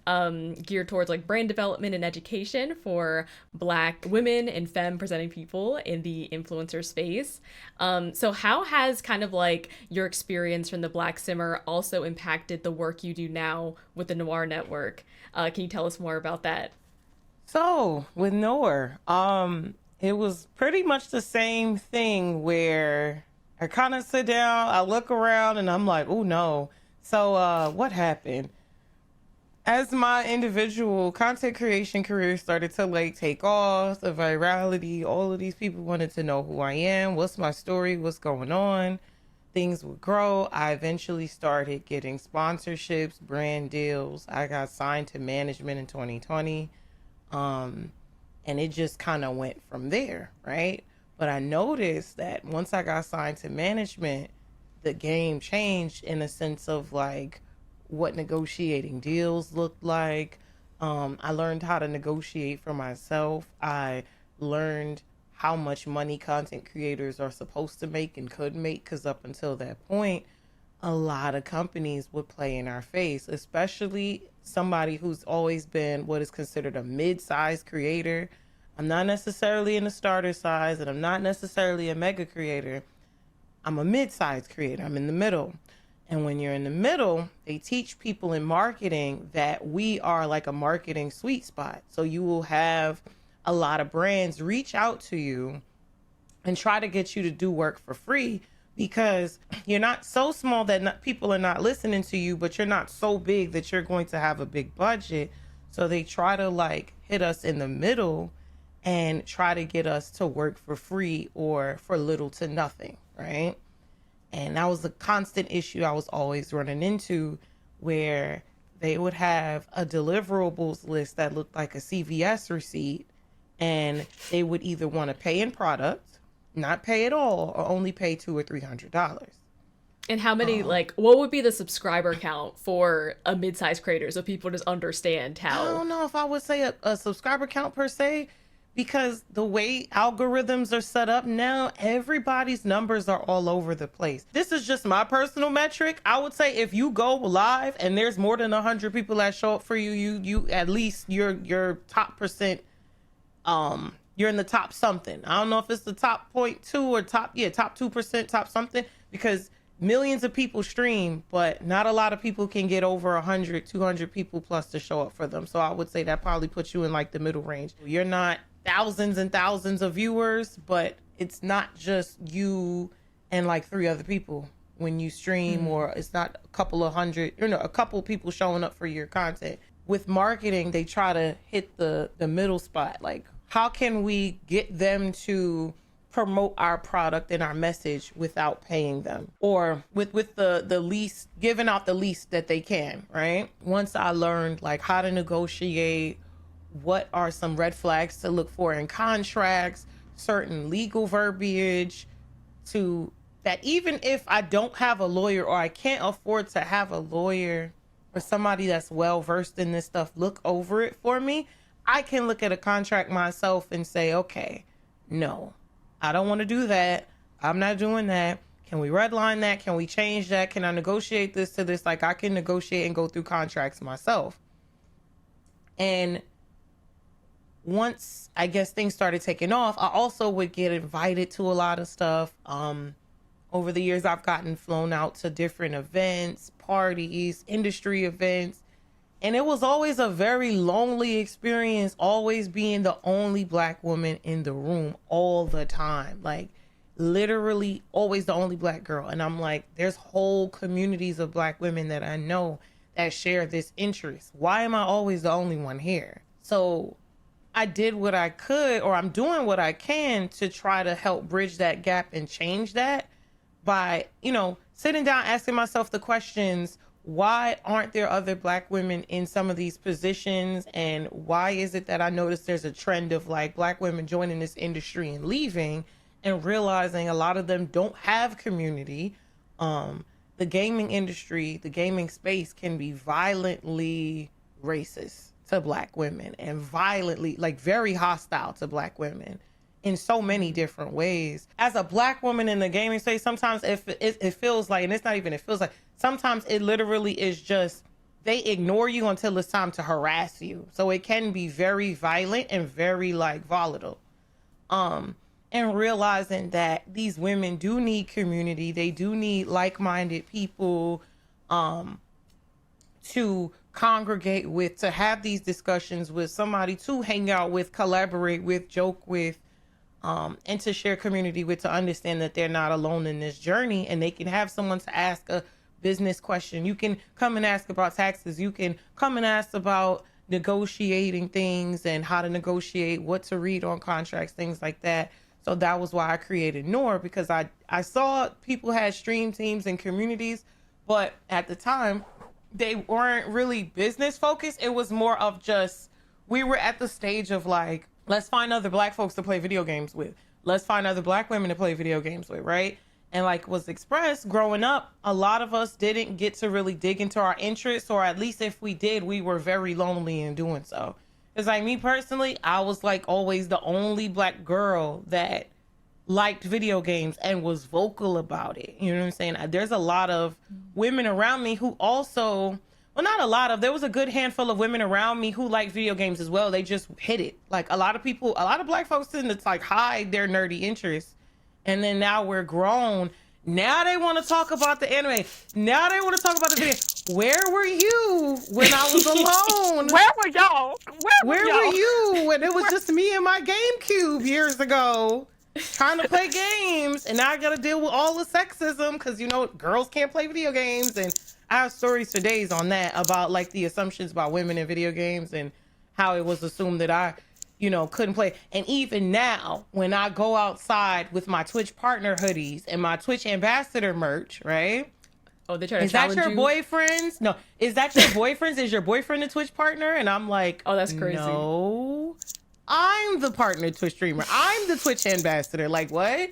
geared towards like brand development and education for Black women and femme presenting people in the influencer space. So how has kind of like your experience from the Black Simmer also impacted the work you do now with the Noir Network? Can you tell us more about that? So with Noir, it was pretty much the same thing where I kind of sit down, I look around, and I'm like, oh no. So what happened? As my individual content creation career started to like take off, the virality, all of these people wanted to know who I am, what's my story, what's going on. Things would grow. I eventually started getting sponsorships, brand deals. I got signed to management in 2020. And it just kind of went from there, right? But I noticed that once I got signed to management, the game changed in a sense of like what negotiating deals looked like. I learned how to negotiate for myself. I learned how much money content creators are supposed to make and could make, because up until that point, a lot of companies would play in our face, especially somebody who's always been what is considered a mid-sized creator. I'm not necessarily in the starter size, and I'm not necessarily a mega creator. I'm a mid-sized creator. I'm in the middle. And when you're in the middle, they teach people in marketing that we are like a marketing sweet spot. So you will have a lot of brands reach out to you and try to get you to do work for free, because you're not so small that people are not listening to you, but you're not so big that you're going to have a big budget. So they try to like hit us in the middle and try to get us to work for free or for little to nothing, right? And that was a constant issue I was always running into, where they would have a deliverables list that looked like a CVS receipt, and they would either want to pay in product, not pay at all, or only pay $200 or $300. And how many, what would be the subscriber count for a mid-sized creator, so people just understand how? I don't know if I would say a subscriber count per se, because the way algorithms are set up now, everybody's numbers are all over the place. This is just my personal metric. I would say if you go live and there's more than 100 people that show up for you, you at least you're top percent. You're in the top something. I don't know if it's the top 0.2 or top 2%, top something, because millions of people stream, but not a lot of people can get over 100, 200 people plus to show up for them. So I would say that probably puts you in like the middle range. You're not thousands and thousands of viewers, but it's not just you and like 3 other people when you stream, or it's not a couple of hundred, a couple people showing up for your content. With marketing, they try to hit the middle spot. Like, how can we get them to promote our product and our message without paying them, or with the least, giving out the least that they can, right? Once I learned like how to negotiate, what are some red flags to look for in contracts, certain legal verbiage, to that even if I don't have a lawyer or I can't afford to have a lawyer or somebody that's well versed in this stuff look over it for me, I can look at a contract myself and say, okay, no, I don't want to do that. I'm not doing that. Can we redline that? Can we change that? Can I negotiate this to this? Like I can negotiate and go through contracts myself. And once I guess things started taking off, I also would get invited to a lot of stuff. Over the years, I've gotten flown out to different events, parties, industry events. And it was always a very lonely experience, always being the only Black woman in the room all the time. Like literally always the only Black girl. And I'm like, there's whole communities of Black women that I know that share this interest. Why am I always the only one here? So I did what I could, or I'm doing what I can to try to help bridge that gap and change that by, sitting down, asking myself the questions, why aren't there other Black women in some of these positions? And why is it that I notice there's a trend of like Black women joining this industry and leaving, and realizing a lot of them don't have community. The gaming industry, the gaming space can be violently racist to Black women and violently, like very hostile to Black women in so many different ways. As a Black woman in the gaming space, sometimes it feels like, and it's not even, it feels like, sometimes it literally is just, they ignore you until it's time to harass you. So it can be very violent and very like volatile. And realizing that these women do need community. They do need like-minded people to congregate with, to have these discussions with, somebody to hang out with, collaborate with, joke with, and to share community with, to understand that they're not alone in this journey, and they can have someone to ask a business question. You can come and ask about taxes. You can come and ask about negotiating things and how to negotiate, what to read on contracts, things like that. So that was why I created Noir, because I saw people had stream teams and communities, but at the time they weren't really business focused. It was more of just, we were at the stage of like, let's find other Black folks to play video games with. Let's find other Black women to play video games with, right? And like was expressed, growing up, a lot of us didn't get to really dig into our interests, or at least if we did, we were very lonely in doing so. It's like me personally, I was like always the only Black girl that liked video games and was vocal about it. You know what I'm saying? There's a lot of women around me who also, well, not a lot of, there was a good handful of women around me who liked video games as well. They just hid it. Like a lot of people, a lot of Black folks tend to like hide their nerdy interests. And then now we're grown. Now they want to talk about the anime. Now they want to talk about the video. Where were you when I was alone? Where were y'all? Where were you when it was just me and my GameCube years ago trying to play games? And now I got to deal with all the sexism because, girls can't play video games. And I have stories for days on that about like the assumptions about women in video games and how it was assumed that I couldn't play. And even now, when I go outside with my Twitch partner hoodies and my Twitch ambassador merch, right? Oh, they try to challenge you. Is that your boyfriend's? No. Is that your boyfriend's? Is your boyfriend a Twitch partner? And I'm like, oh, that's crazy. No, I'm the partner Twitch streamer. I'm the Twitch ambassador. Like, what?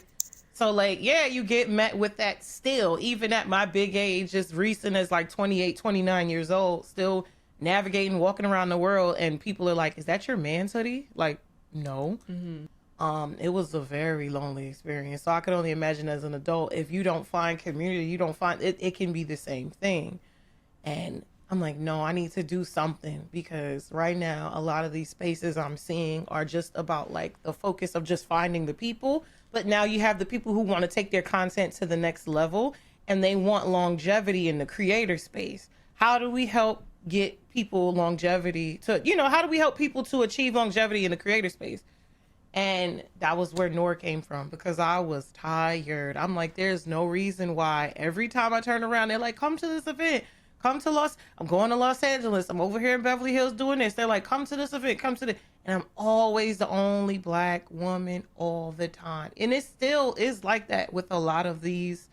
So, like, yeah, you get met with that still, even at my big age, as recent as like 28, 29 years old, still navigating, walking around the world, and people are like, is that your man's hoodie? Like, no. It was a very lonely experience. So I could only imagine as an adult, if you don't find community, you don't find it, it can be the same thing. And I'm like, no, I need to do something, because right now, a lot of these spaces I'm seeing are just about like the focus of just finding the people. But now you have the people who want to take their content to the next level, and they want longevity in the creator space. How do we help get people longevity to, how do we help people to achieve longevity in the creator space? And that was where Noir came from, because I was tired. I'm like, there's no reason why every time I turn around, they're like, come to this event, I'm going to Los Angeles, I'm over here in Beverly Hills doing this. They're like, come to this event, come to the, and I'm always the only Black woman all the time. And it still is like that with a lot of these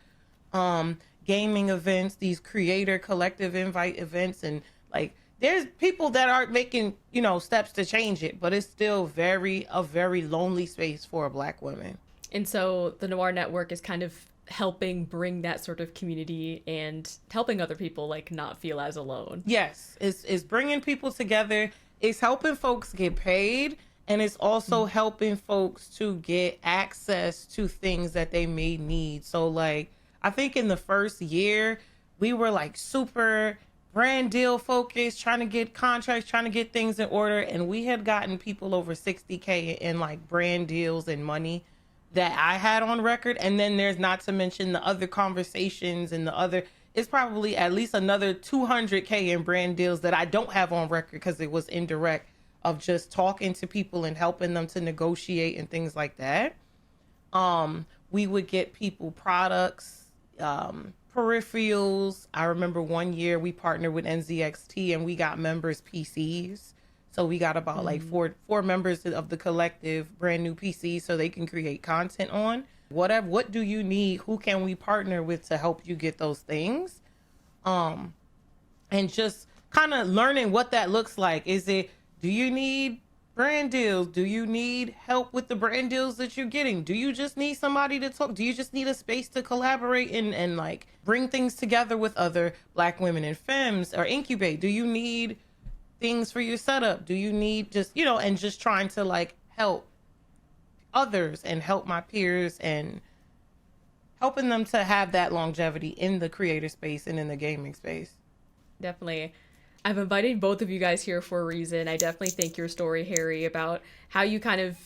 gaming events, these creator collective invite events, and like there's people that are making, you know, steps to change it, but it's still a very lonely space for a Black woman. And so the Noir Network is kind of helping bring that sort of community and helping other people like not feel as alone. Yes, it's bringing people together. It's helping folks get paid, and it's also helping folks to get access to things that they may need. So like, I think in the first year, we were like super brand deal focused, trying to get contracts, trying to get things in order. And we had gotten people over 60K in like brand deals and money that I had on record. And then there's not to mention the other conversations and the other, it's probably at least another 200K in brand deals that I don't have on record because it was indirect, of just talking to people and helping them to negotiate and things like that. We would get people products, peripherals. I remember one year we partnered with NZXT and we got members PCs. So we got about like four members of the collective brand new PCs so they can create content on. What do you need? Who can we partner with to help you get those things? And just kind of learning what that looks like. Do you need brand deals? Do you need help with the brand deals that you're getting? Do you just need somebody to talk? Do you just need a space to collaborate and like bring things together with other Black women and femmes, or incubate? Do you need things for your setup? Do you need just, you know, and just trying to like help others and help my peers and helping them to have that longevity in the creator space and in the gaming space. Definitely. I've invited both of you guys here for a reason. I definitely think your story, Harri, about how you kind of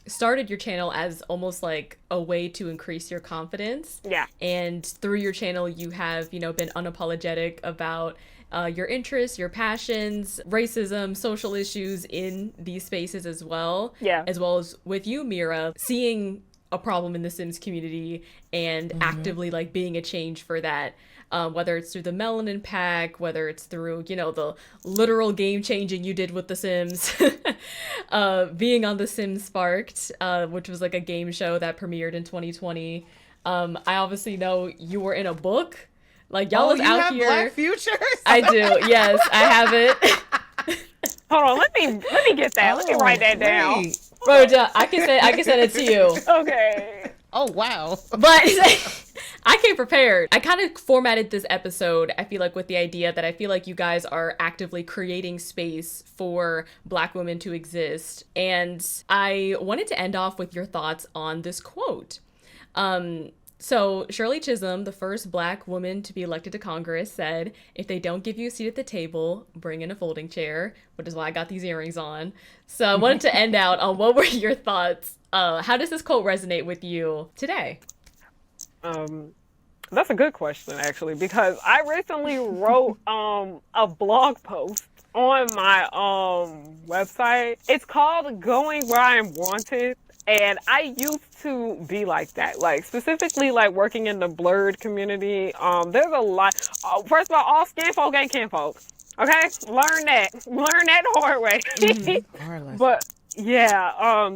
started your channel as almost like a way to increase your confidence. Yeah. And through your channel, you have, you know, been unapologetic about your interests, your passions, racism, social issues in these spaces as well. Yeah. As well as with you, Mira, seeing a problem in the Sims community and actively like being a change for that. Whether it's through the Melanin Pack, whether it's through, you know, the literal game changing you did with The Sims, being on The Sims Sparked, which was like a game show that premiered in 2020. I obviously know you were in a book. Like y'all was out here. Black Futures? I do. Yes, I have it. Hold on, let me get that. Let me write that down. Wait. Bro, I can send it to you. Okay. Oh, wow. But I came prepared. I kind of formatted this episode, I feel like, with the idea that I feel like you guys are actively creating space for Black women to exist. And I wanted to end off with your thoughts on this quote. So Shirley Chisholm, the first Black woman to be elected to Congress, said, "If they don't give you a seat at the table, bring in a folding chair," which is why I got these earrings on. So I wanted to end out on what were your thoughts? How does this quote resonate with you today? That's a good question, actually, because I recently wrote a blog post on my website. It's called "Going Where I Am Wanted." And I used to be like that, like specifically like working in the blerd community. There's a lot. First of all skin folk ain't kin folk. Okay, learn that the hard way. But yeah,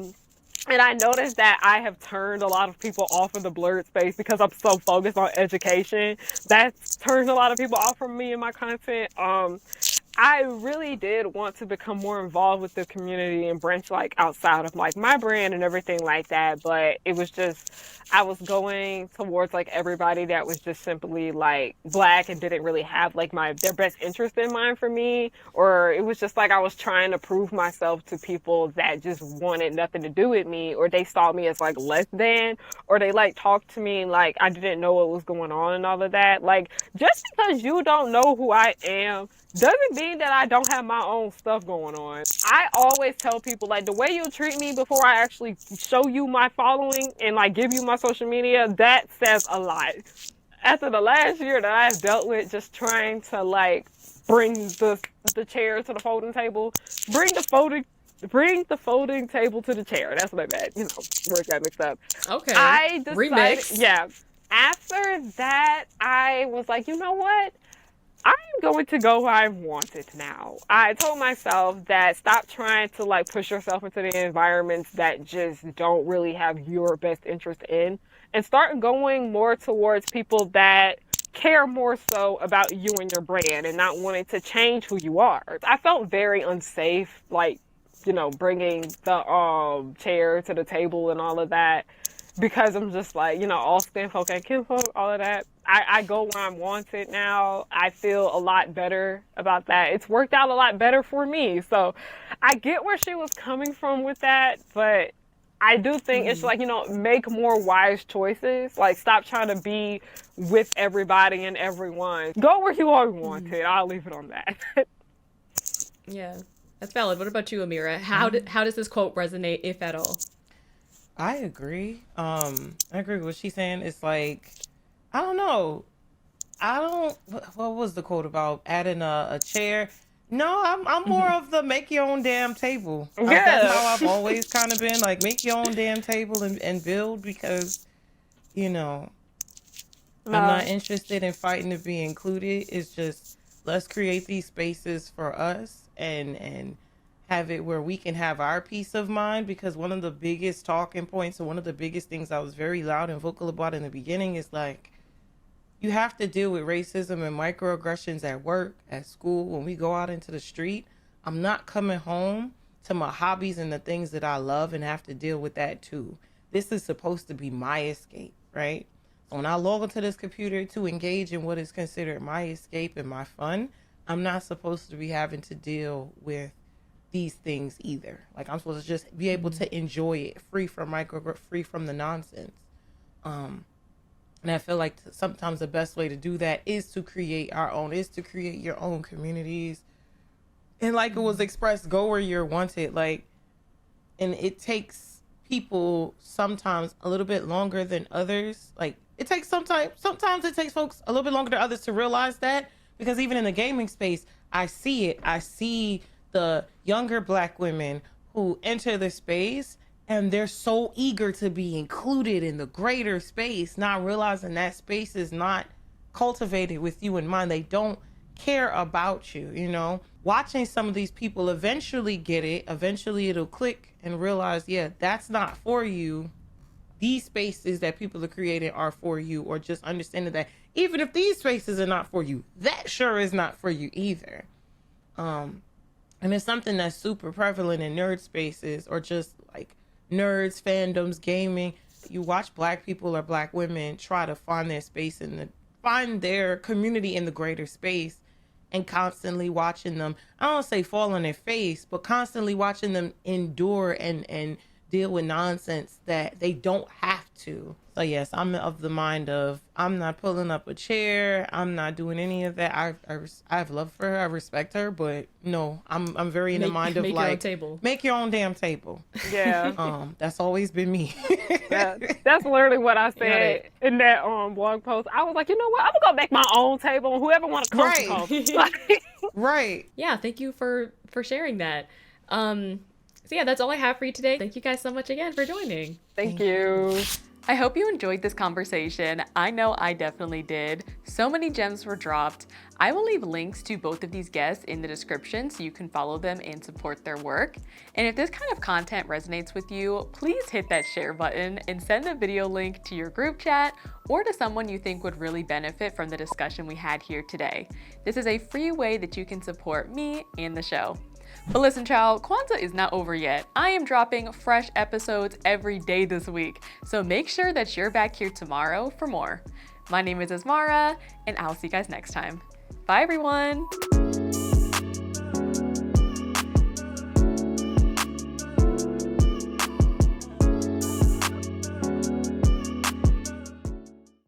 and I noticed that I have turned a lot of people off of the blerd space because I'm so focused on education. That's turned a lot of people off from me and my content. I really did want to become more involved with the community and branch like outside of like my brand and everything like that. But it was just, I was going towards like everybody that was just simply like Black and didn't really have like their best interest in mind for me. Or it was just like I was trying to prove myself to people that just wanted nothing to do with me, or they saw me as like less than, or they like talked to me like I didn't know what was going on and all of that. Like, just because you don't know who I am doesn't mean that I don't have my own stuff going on. I always tell people, like, the way you treat me before I actually show you my following and like give you my social media, that says a lot. After the last year that I've dealt with just trying to like bring the chair to the folding table, bring the folding table to the chair. That's what I meant. You know, words got mixed up. Okay. I decided, remix. Yeah. After that, I was like, you know what? I'm going to go where I want it now. I told myself that stop trying to like push yourself into the environments that just don't really have your best interest in, and start going more towards people that care more so about you and your brand and not wanting to change who you are. I felt very unsafe, like, you know, bringing the chair to the table and all of that, because I'm just like, you know, all skin folk and kinfolk, all of that. I go where I'm wanted now. I feel a lot better about that. It's worked out a lot better for me. So I get where she was coming from with that, but I do think it's like, you know, make more wise choices. Like, stop trying to be with everybody and everyone. Go where you are wanted. I'll leave it on that. Yeah, that's valid. What about you, Amira? How does this quote resonate, if at all? I agree. I agree with what she's saying. It's like, I don't know. What was the quote about adding a chair? No, I'm more of the make your own damn table. Yeah. That's how I've always kind of been. Like, make your own damn table and build, because, you know, I'm not interested in fighting to be included. It's just, let's create these spaces for us and have it where we can have our peace of mind, because one of the biggest talking points, and one of the biggest things I was very loud and vocal about in the beginning, is like, you have to deal with racism and microaggressions at work, at school, when we go out into the street. I'm not coming home to my hobbies and the things that I love and have to deal with that too. This is supposed to be my escape, right? So when I log into this computer to engage in what is considered my escape and my fun, I'm not supposed to be having to deal with these things either. Like, I'm supposed to just be able to enjoy it, free from free from the nonsense. And I feel like sometimes the best way to do that is to create your own communities. And like it was expressed, go where you're wanted. Like, and it takes people sometimes a little bit longer than others. Like, sometimes it takes folks a little bit longer than others to realize that, because even in the gaming space, I see it. I see the younger Black women who enter the space and they're so eager to be included in the greater space, not realizing that space is not cultivated with you in mind. They don't care about you, you know? Watching some of these people eventually get it, eventually it'll click and realize, yeah, that's not for you. These spaces that people are creating are for you, or just understanding that even if these spaces are not for you, that sure is not for you either. And it's something that's super prevalent in nerd spaces, or just like nerds, fandoms, gaming. You watch Black people or Black women try to find their space find their community in the greater space, and constantly watching them, I don't say fall on their face, but constantly watching them endure and deal with nonsense that they don't have to. So yes, I'm of the mind of, I'm not pulling up a chair. I'm not doing any of that. I have love for her. I respect her, but no, I'm very in the mind of, like, make your own damn table. Yeah. That's always been me. That's literally what I said in that blog post. I was like, you know what? I'm gonna go make my own table, and whoever want to come, come. Right. Yeah. Thank you for sharing that. So yeah, that's all I have for you today. Thank you guys so much again for joining. Thank you. I hope you enjoyed this conversation. I know I definitely did. So many gems were dropped. I will leave links to both of these guests in the description so you can follow them and support their work. And if this kind of content resonates with you, please hit that share button and send a video link to your group chat or to someone you think would really benefit from the discussion we had here today. This is a free way that you can support me and the show. But listen, child, Kwanzaa is not over yet. I am dropping fresh episodes every day this week, so make sure that you're back here tomorrow for more. My name is Asmara, and I'll see you guys next time. Bye, everyone.